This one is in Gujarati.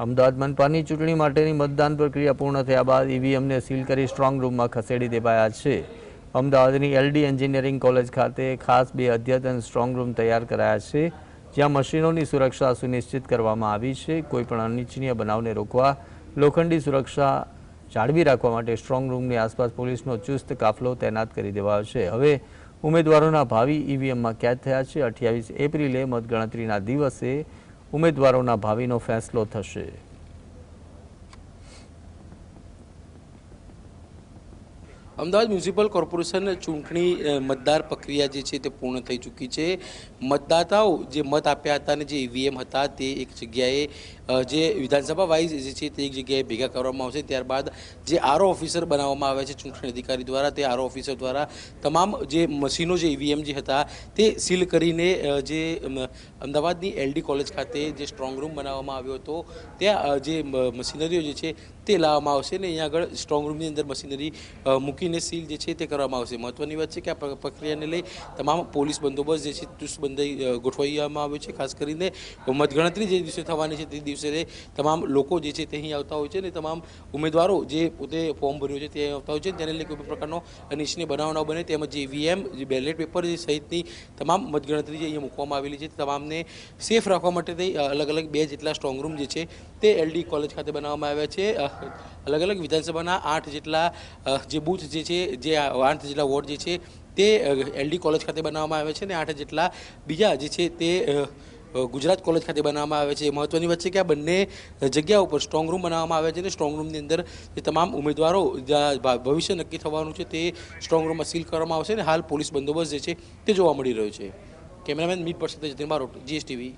અમદાવાદ મનપાની ચૂંટણી માટેની મતદાન પ્રક્રિયા પૂર્ણ થયા બાદ ઈવીએમને સીલ કરી સ્ટ્રોંગ રૂમમાં ખસેડી દેવાયા છે। અમદાવાદની એલડી એન્જિનિયરિંગ કોલેજ ખાતે ખાસ 2 અદ્યતન સ્ટ્રોંગ રૂમ તૈયાર કરાયા છે, જ્યાં મશીનોની સુરક્ષા સુનિશ્ચિત કરવામાં આવી છે। કોઈપણ અનિચ્છનીય બનાવને રોકવા લોખંડી સુરક્ષા જાળવી રાખવા માટે સ્ટ્રોંગ રૂમની આસપાસ પોલીસનો ચુસ્ત કાફલો તૈનાત કરી દેવાયો છે। હવે ઉમેદવારોના ભાવિ ઈવીએમમાં કેદ થયા છે। 28 એપ્રિલે મતગણતરીના દિવસે ઉમેદવારોના ભાવિનો ફેસલો થશે। અમદાવાદ મ્યુનિસિપલ કોર્પોરેશન ચૂંટણી મતદાર પ્રક્રિયા જે છે તે પૂર્ણ થઈ ચૂકી છે। મતદાતાઓ જે મત આપ્યા હતા અને જે ઈવીએમ હતા તે એક જગ્યાએ જે વિધાનસભા વાઇઝ જે છે તે એક જગ્યાએ ભેગા કરવામાં આવશે। ત્યારબાદ જે આરઓ ઓફિસર બનાવવામાં આવ્યા છે ચૂંટણી અધિકારી દ્વારા, તે આરઓ ઓફિસર દ્વારા તમામ જે મશીનો જે ઈવીએમ જે હતા તે સીલ કરીને જે અમદાવાદની એલડી કોલેજ ખાતે જે સ્ટ્રોંગ રૂમ બનાવવામાં આવ્યો હતો ત્યાં જે મશીનરીઓ જે છે તે લાવવામાં આવશે અને અહીંયા આગળ સ્ટ્રોંગ રૂમની અંદર મશીનરી મૂકીને સીલ જે છે તે કરવામાં આવશે। મહત્વની વાત છે કે આ પ્રક્રિયાને લઈ તમામ પોલીસ બંદોબસ્ત જે છે ચુસ્ત ગોઠવવામાં આવ્યો છે। ખાસ કરીને મતગણતરી જે દિવસે થવાની છે તે દિવસે તમામ લોકો જે છે તે અહીં આવતા હોય છે અને તમામ ઉમેદવારો જે પોતે ફોર્મ ભર્યું છે તે આવતા હોય છે, તેને લઈ કોઈ પણ પ્રકારનો અનિચ્છનીય બનાવ ન બને તેમજ જે ઈવીએમ જે બેલેટ પેપર સહિતની તમામ મતગણતરી જે અહીંયા મૂકવામાં આવેલી છે તમામને સેફ રાખવા માટે અલગ અલગ 2 જેટલા સ્ટ્રોંગ રૂમ જે છે તે એલડી કોલેજ ખાતે બનાવવામાં આવ્યા છે। અલગ અલગ વિધાનસભાના 8 જેટલા જે બૂથ જે છે જે 8 જેટલા વોર્ડ જે છે તે એલડી કોલેજ ખાતે બનાવવામાં આવે છે અને 8 જેટલા બીજા જે છે તે ગુજરાત કોલેજ ખાતે બનાવવામાં આવે છે। મહત્વની વાત છે કે આ બંને જગ્યા ઉપર સ્ટ્રોંગ રૂમ બનાવવામાં આવે છે અને સ્ટ્રોંગ રૂમની અંદર જે તમામ ઉમેદવારો ભવિષ્ય નક્કી થવાનું છે તે સ્ટ્રોંગ રૂમમાં સીલ કરવામાં આવશે અને હાલ પોલીસ બંદોબસ્ત જે છે તે જોવા મળી રહ્યો છે। કેમેરામેન મીત પર સાથે જતીન બારોટ, GSTV।